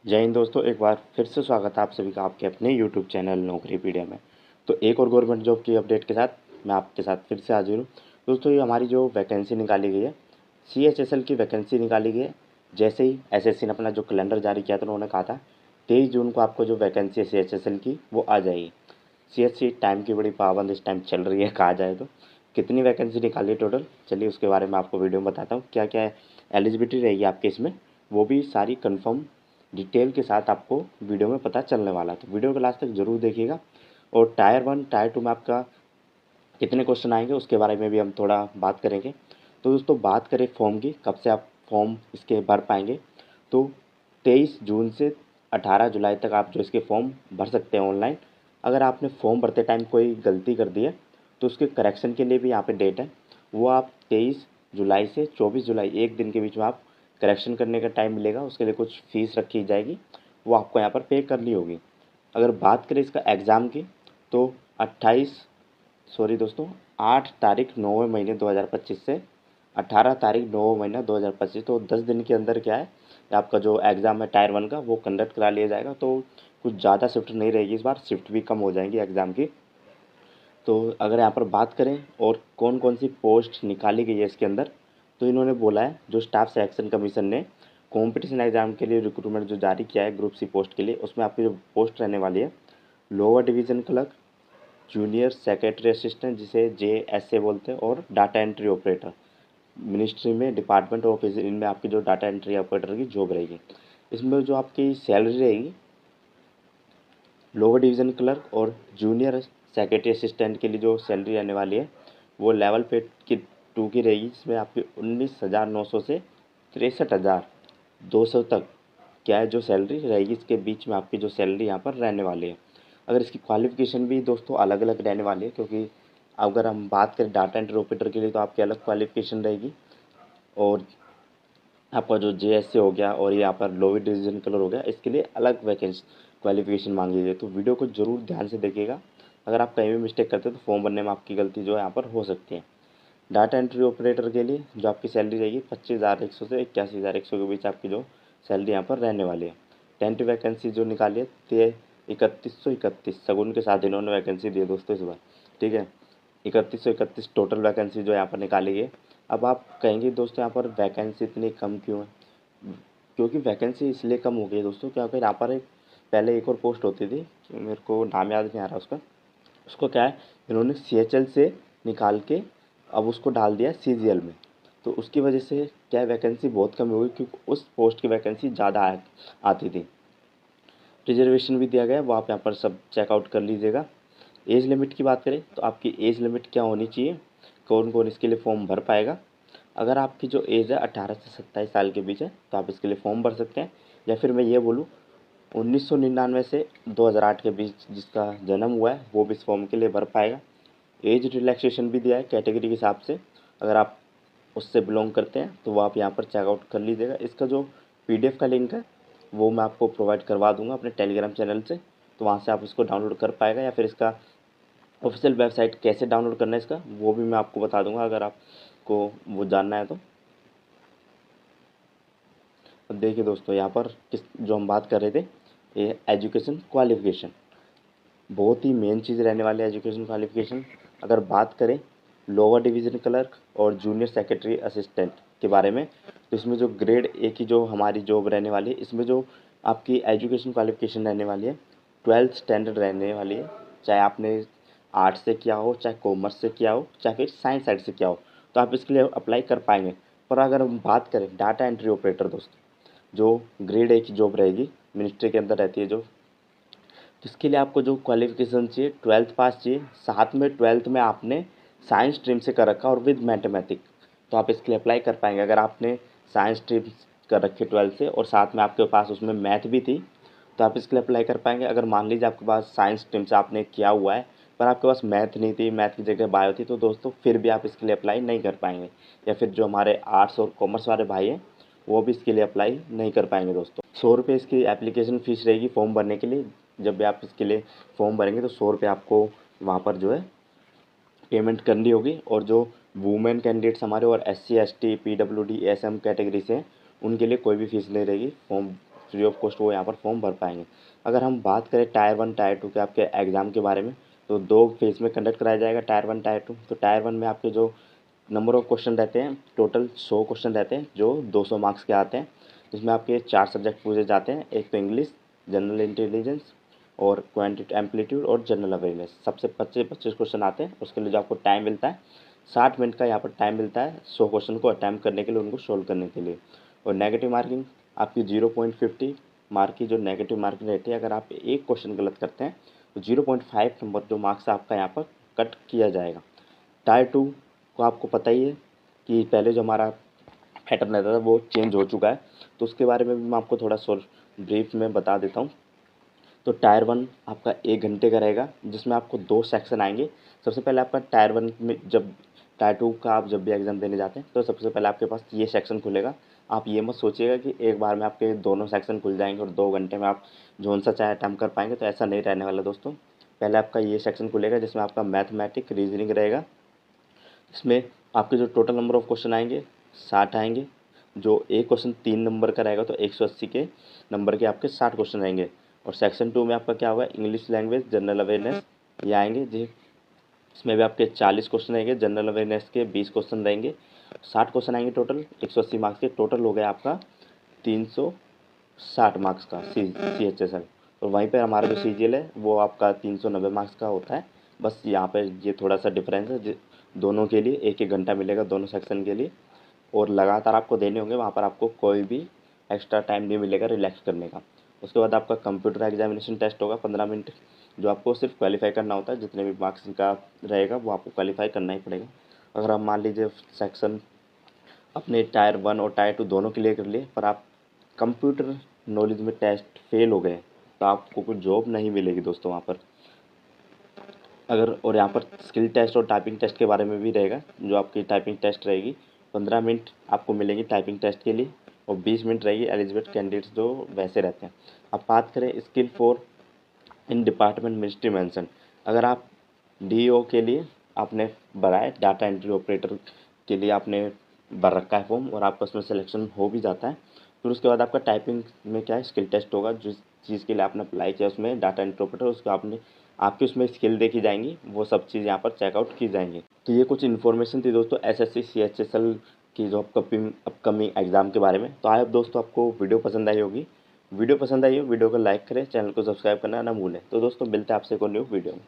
जय हिंद दोस्तों, एक बार फिर से स्वागत है आप सभी का आपके अपने यूट्यूब चैनल नौकरीपीडिया में। तो एक और गवर्नमेंट जॉब की अपडेट के साथ मैं आपके साथ फिर से हाजिर हूँ। दोस्तों, ये हमारी जो वैकेंसी निकाली गई है, CHSL की वैकेंसी निकाली गई है। जैसे ही SSC ने अपना जो कैलेंडर जारी किया था, उन्होंने कहा था 23 जून को आपको जो वैकेंसी है CHSL की वो आ जाएगी। CSC टाइम की बड़ी पाबंद इस टाइम चल रही है, कहा जाए तो। कितनी वैकेंसी निकाली है टोटल, चलिए उसके बारे में आपको वीडियो में बताता हूँ। क्या क्या एलिजिबिलिटी रहेगी आपके इसमें, वो भी सारी कंफर्म डिटेल के साथ आपको वीडियो में पता चलने वाला है। तो वीडियो को लास्ट तक जरूर देखिएगा। और टायर 1 टायर 2 में आपका कितने क्वेश्चन आएंगे उसके बारे में भी हम थोड़ा बात करेंगे। तो दोस्तों, बात करें फॉर्म की, कब से आप फॉर्म इसके भर पाएंगे, तो 23 जून से 18 जुलाई तक आप जो इसके फॉर्म भर सकते हैं ऑनलाइन। अगर आपने फॉर्म भरते टाइम कोई गलती कर दी है तो उसके करेक्शन के लिए भी यहाँ पे डेट है। वो आप 23 जुलाई से 24 जुलाई एक दिन के बीच में आप करेक्शन करने का टाइम मिलेगा। उसके लिए कुछ फ़ीस रखी जाएगी, वो आपको यहाँ पर पे करनी होगी। अगर बात करें इसका एग्ज़ाम की, तो 8 तारीख 9वें महीने 2025 से 18 तारीख 9वें महीना 2025, तो 10 दिन के अंदर क्या है, आपका जो एग्ज़ाम है टायर 1 का वो कंडक्ट करा लिया जाएगा। तो कुछ ज़्यादा शिफ्ट नहीं रहेगी, इस बार शिफ्ट भी कम हो जाएंगी एग्ज़ाम की। तो अगर यहाँ पर बात करें और कौन कौन सी पोस्ट निकाली गई है इसके अंदर, तो इन्होंने बोला है जो स्टाफ सिलेक्शन कमीशन ने कंपटीशन एग्ज़ाम के लिए रिक्रूटमेंट जो जारी किया है ग्रुप सी पोस्ट के लिए, उसमें आपकी जो पोस्ट रहने वाली है, lower division clerk, junior secretary assistant जिसे JSA बोलते हैं, और डाटा एंट्री ऑपरेटर। मिनिस्ट्री में डिपार्टमेंट ऑफिस इनमें आपकी जो डाटा एंट्री ऑपरेटर की जॉब रहेगी। इसमें जो आपकी सैलरी रहेगी लोअर डिवीज़न क्लर्क और जूनियर सेक्रेटरी असिस्टेंट के लिए जो सैलरी आने वाली है वो लेवल पे की 2 की रहेगी, जिसमें आपकी 19,900 से 63,200 तक क्या है जो सैलरी रहेगी। इसके बीच में आपकी जो सैलरी यहाँ पर रहने वाली है। अगर इसकी क्वालिफ़िकेशन भी दोस्तों अलग अलग रहने वाली है, क्योंकि अगर हम बात करें डाटा एंट्री ऑपरेटर के लिए तो आपकी अलग क्वालिफ़िकेशन रहेगी, और आपका जो JSA हो गया और ये यहाँ पर लोअर डिवीज़न कलर हो गया, इसके लिए अलग वैकेंसी क्वालिफिकेशन मांगी गई है। तो वीडियो को जरूर ध्यान से देखिएगा। अगर आप कहीं भी मिस्टेक करते हैं तो फॉर्म भरने में आपकी गलती जो है यहाँ पर हो सकती है। डाटा एंट्री ऑपरेटर के लिए जो आपकी सैलरी रहेगी 25,100 से 81,100 के बीच आपकी जो सैलरी यहाँ पर रहने वाली है। 10 वैकेंसी जो निकाली है 3131 सगुन के साथ इन्होंने वैकेंसी दी है दोस्तों इस बार, ठीक है। 3131 टोटल वैकेंसी जो यहाँ पर निकाली गई है। अब आप कहेंगे दोस्तों यहाँ पर वैकेंसी इतनी कम क्यों है, क्योंकि वैकेंसी इसलिए कम हो गई है दोस्तों, क्योंकि यहाँ पर पहले एक और पोस्ट होती थी, मेरे को नाम याद नहीं आ रहा उसका। उसको क्या है, इन्होंने CHL से निकाल के अब उसको डाल दिया CGL में। तो उसकी वजह से क्या है, वैकेंसी बहुत कम हो गई, क्योंकि उस पोस्ट की वैकेंसी ज़्यादा आती थी। रिजर्वेशन भी दिया गया है, वो आप यहाँ पर सब चेकआउट कर लीजिएगा। एज लिमिट की बात करें तो आपकी एज लिमिट क्या होनी चाहिए, कौन कौन इसके लिए फॉर्म भर पाएगा। अगर आपकी जो एज है 18 से 27 साल के बीच है तो आप इसके लिए फॉर्म भर सकते हैं। या फिर मैं ये बोलूँ 1999 से 2008 के बीच जिसका जन्म हुआ है वो भी इस फॉर्म के लिए भर पाएगा। एज रिलैक्सेशन भी दिया है कैटेगरी के हिसाब से, अगर आप उससे बिलोंग करते हैं तो वो आप यहाँ पर चेकआउट कर लीजिएगा। इसका जो PDF का लिंक है वो मैं आपको प्रोवाइड करवा दूंगा अपने टेलीग्राम चैनल से, तो वहाँ से आप इसको डाउनलोड कर पाएगा। या फिर इसका ऑफिशियल वेबसाइट कैसे डाउनलोड करना है इसका, वो भी मैं आपको बता दूंगा अगर आपको वो जानना है तो। अब देखिए दोस्तों, यहाँ पर किस जो हम बात कर रहे थे, ये एजुकेशन क्वालिफिकेशन बहुत ही मेन चीज़ रहने वाली है। एजुकेशन क्वालिफिकेशन अगर बात करें लोअर डिवीज़न क्लर्क और जूनियर सेक्रेटरी असिस्टेंट के बारे में, तो इसमें जो ग्रेड A की जो हमारी जॉब रहने वाली है, इसमें जो आपकी एजुकेशन क्वालिफिकेशन रहने वाली है 12th स्टैंडर्ड रहने वाली है। चाहे आपने आर्ट्स से किया हो, चाहे कॉमर्स से किया हो, चाहे फिर साइंस साइड से किया हो, तो आप इसके लिए अप्लाई कर पाएंगे। पर अगर हम बात करें डाटा एंट्री ऑपरेटर दोस्तों, जो ग्रेड A की जॉब रहेगी, मिनिस्ट्री के अंदर रहती है जो, इसके लिए आपको जो क्वालिफिकेशन चाहिए 12th पास चाहिए, साथ में 12th में आपने साइंस स्ट्रीम से कर रखा और विद मैथमेटिक्स, तो आप इसके लिए अप्लाई कर पाएंगे। अगर आपने साइंस स्ट्रीम कर रखी 12th से और साथ में आपके पास उसमें मैथ भी थी, तो आप इसके लिए अप्लाई कर पाएंगे। अगर मान लीजिए आपके पास साइंस स्ट्रीम से आपने किया हुआ है पर आपके पास मैथ नहीं थी, मैथ की जगह बायो थी, तो दोस्तों फिर भी आप इसके लिए अप्लाई नहीं कर पाएंगे। या फिर जो हमारे आर्ट्स और कॉमर्स वाले भाई हैं वो भी इसके लिए अप्लाई नहीं कर पाएंगे दोस्तों। 100 रुपये इसकी एप्लीकेशन फ़ीस रहेगी फॉर्म भरने के लिए। जब भी आप इसके लिए फॉर्म भरेंगे तो 100 रुपये आपको वहाँ पर जो है पेमेंट करनी होगी। और जो वुमेन कैंडिडेट्स हमारे और SC ST PWD SM category से हैं उनके लिए कोई भी फ़ीस नहीं रहेगी फॉर्म फ्री ऑफ कॉस्ट वो यहाँ पर फॉर्म भर पाएंगे। अगर हम बात करें टायर 1 टायर 2 के आपके एग्ज़ाम के बारे में, तो 2 फेज़ में कंडक्ट कराया जाएगा टायर 1 टायर 2। तो टायर 1 में आपके जो नंबर ऑफ क्वेश्चन रहते हैं, टोटल 100 क्वेश्चन रहते हैं जो 200 मार्क्स के आते हैं, जिसमें आपके 4 सब्जेक्ट पूछे जाते हैं। एक तो इंग्लिश, जनरल इंटेलिजेंस और क्वांटिटी एम्पलीट्यूड और जनरल अवेयरनेस। सबसे 25-25 क्वेश्चन आते हैं। उसके लिए जो आपको टाइम मिलता है 60 मिनट का यहाँ पर टाइम मिलता है 100 क्वेश्चन को अटैम्प्ट करने के लिए, उनको सोल्व करने के लिए। और नेगेटिव मार्किंग आपकी 0.50 मार्क की जो नेगेटिव मार्किंग रहती है, अगर आप एक क्वेश्चन गलत करते हैं तो 0.5 नंबर जो मार्क्स आपका यहाँ पर कट किया जाएगा। टायर 2 को आपको पता ही है कि पहले जो हमारा पैटर्न रहता था वो चेंज हो चुका है, तो उसके बारे में भी मैं आपको थोड़ा सा ब्रीफ में बता देता हूँ। तो टायर 1 आपका 1 घंटे का रहेगा, जिसमें आपको 2 सेक्शन आएंगे। सबसे पहले आपका टायर 1 में जब टायर 2 का आप जब भी एग्ज़ाम देने जाते हैं तो सबसे पहले आपके पास ये सेक्शन खुलेगा। आप ये मत सोचिएगा कि एक बार में आपके दोनों सेक्शन खुल जाएंगे और 2 घंटे में आप जोन सा चाहे अटैम्प्ट कर पाएंगे, तो ऐसा नहीं रहने वाला दोस्तों। पहले आपका ये सेक्शन खुलेगा जिसमें आपका मैथमेटिक रीजनिंग रहेगा। इसमें आपके जो टोटल नंबर ऑफ क्वेश्चन आएंगे 60 आएंगे। जो एक क्वेश्चन 3 नंबर का रहेगा तो 180 के नंबर के आपके 60 क्वेश्चन रहेंगे। और सेक्शन 2 में आपका क्या होगा, इंग्लिश लैंग्वेज, जनरल अवेयरनेस ये आएंगे जी। इसमें भी आपके 40 क्वेश्चन रहेंगे, जनरल अवेयरनेस के 20 क्वेश्चन रहेंगे, 60 क्वेश्चन आएंगे टोटल 180 मार्क्स के। टोटल हो गया आपका 360 मार्क्स का CHSL। और वहीं पर हमारा जो CGL है वो आपका 390 मार्क्स का होता है। बस यहाँ पे ये थोड़ा सा डिफरेंस है, दोनों के लिए 1-1 घंटा मिलेगा दोनों सेक्शन के लिए, और लगातार आपको देने होंगे। वहाँ पर आपको कोई भी एक्स्ट्रा टाइम नहीं मिलेगा रिलैक्स करने का। उसके बाद आपका कंप्यूटर एग्जामिनेशन टेस्ट होगा 15 मिनट, जो आपको सिर्फ क्वालिफाई करना होता है। जितने भी मार्क्स का रहेगा वो आपको क्वालिफाई करना ही पड़ेगा। अगर आप मान लीजिए सेक्शन अपने टायर 1 और टायर 2 दोनों क्लियर कर लिए, पर आप कंप्यूटर नॉलेज में टेस्ट फेल हो गए, तो आपको कोई जॉब नहीं मिलेगी दोस्तों वहाँ पर। अगर और यहाँ पर स्किल टेस्ट और टाइपिंग टेस्ट के बारे में भी रहेगा। जो आपकी टाइपिंग टेस्ट रहेगी 15 मिनट आपको मिलेंगी टाइपिंग टेस्ट के लिए, और 20 मिनट रहेगी एलिजिबल कैंडिडेट्स जो वैसे रहते हैं। अब बात करें skill for in department ministry mention. अगर आप DO के लिए आपने भरा है, डाटा एंट्री ऑपरेटर के लिए आपने भर रखा है फॉर्म, और आपका उसमें सिलेक्शन हो भी जाता है, फिर उसके बाद आपका टाइपिंग में क्या है, स्किल टेस्ट होगा। जिस चीज़ के लिए आपने अप्लाई किया उसमें डाटा एंट्री ऑपरेटर, उसको आपने आपकी उसमें स्किल देखी जाएंगी, वो सब चीज़ यहाँ पर चेकआउट की जाएंगी। तो ये कुछ इन्फॉर्मेशन थी दोस्तों SSC CHSL की जो अपकमिंग एग्ज़ाम के बारे में। तो आई होप दोस्तों आपको वीडियो पसंद आई होगी। वीडियो पसंद आई हो वीडियो को लाइक करें, चैनल को सब्सक्राइब करना ना भूलें। तो दोस्तों मिलते हैं आपसे को न्यू वीडियो में।